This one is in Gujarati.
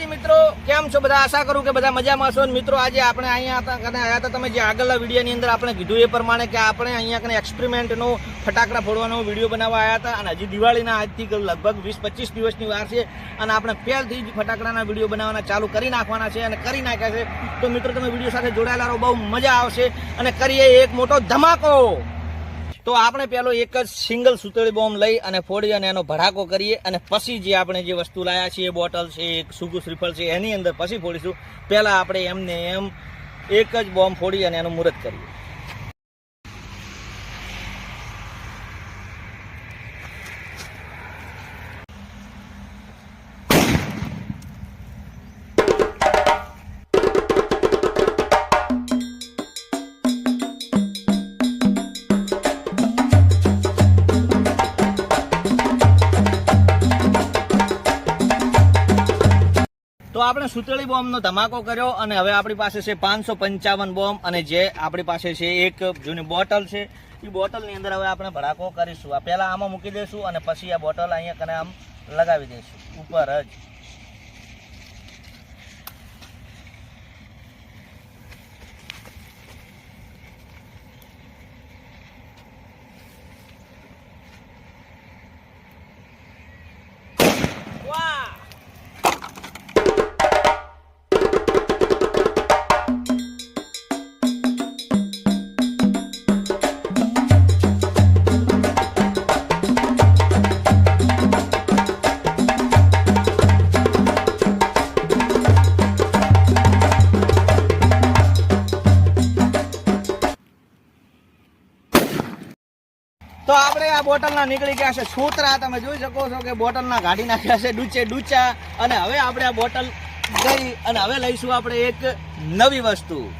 માતાજી મિત્રો, કેમ છો બધા? આશા કરું કે બધા મજામાં છો. મિત્રો આજે આપણે અહીંયા આવ્યા હતા. તમે જે આગળના વિડીયોની અંદર આપણે કીધું એ પ્રમાણે કે આપણે અહીંયા કને એક્સપેરિમેન્ટનો ફટાકડા ફોડવાનો વિડીયો બનાવવા આવ્યા હતા. અને હજી દિવાળીના આજથી લગભગ 20-25 દિવસની વાર છે અને આપણે પહેલથી જ ફટાકડાના વિડીયો બનાવવાના ચાલુ કરી નાખવાના છે અને કરી નાખ્યા છે. તો મિત્રો તમે વિડીયો સાથે જોડાયેલા રહો, બહુ મજા આવશે અને કરીએ એક મોટો ધમાકો. તો આપણે પેલો એક જ સિંગલ સુતળી બોમ્બ લઈ અને ફોડી અને એનો ભડાકો કરીએ અને પછી જે આપણે જે વસ્તુ લાયા છીએ, બોટલ છે, એક સૂકું શ્રીફળ છે, એની અંદર પછી ફોડીશું. પહેલા આપણે એમને એમ એક જ બોમ્બ ફોડી અને એનું મુહૂર્ત કરીએ. તો આપણે સુતળી બોમ્બનો ધમાકો કર્યો અને હવે આપણી પાસે છે 555 બોમ્બ અને જે આપણી પાસે છે એક જૂની બોટલ છે. એ બોટલની અંદર હવે આપણે ભડાકો કરીશું. આ પહેલા આમાં મૂકી દઈશું અને પછી આ બોટલ અહીંયા કને આમ લગાવી દઈશું ઉપર જ. તો આપણે આ બોટલના નીકળી ગયા છે છોતરા. તમે જોઈ શકો છો કે બોટલના કાઢી નાખ્યા છે ડૂચે ડૂચા. અને હવે આપણે આ બોટલ ગઈ અને હવે લઈશું આપણે એક નવી વસ્તુ.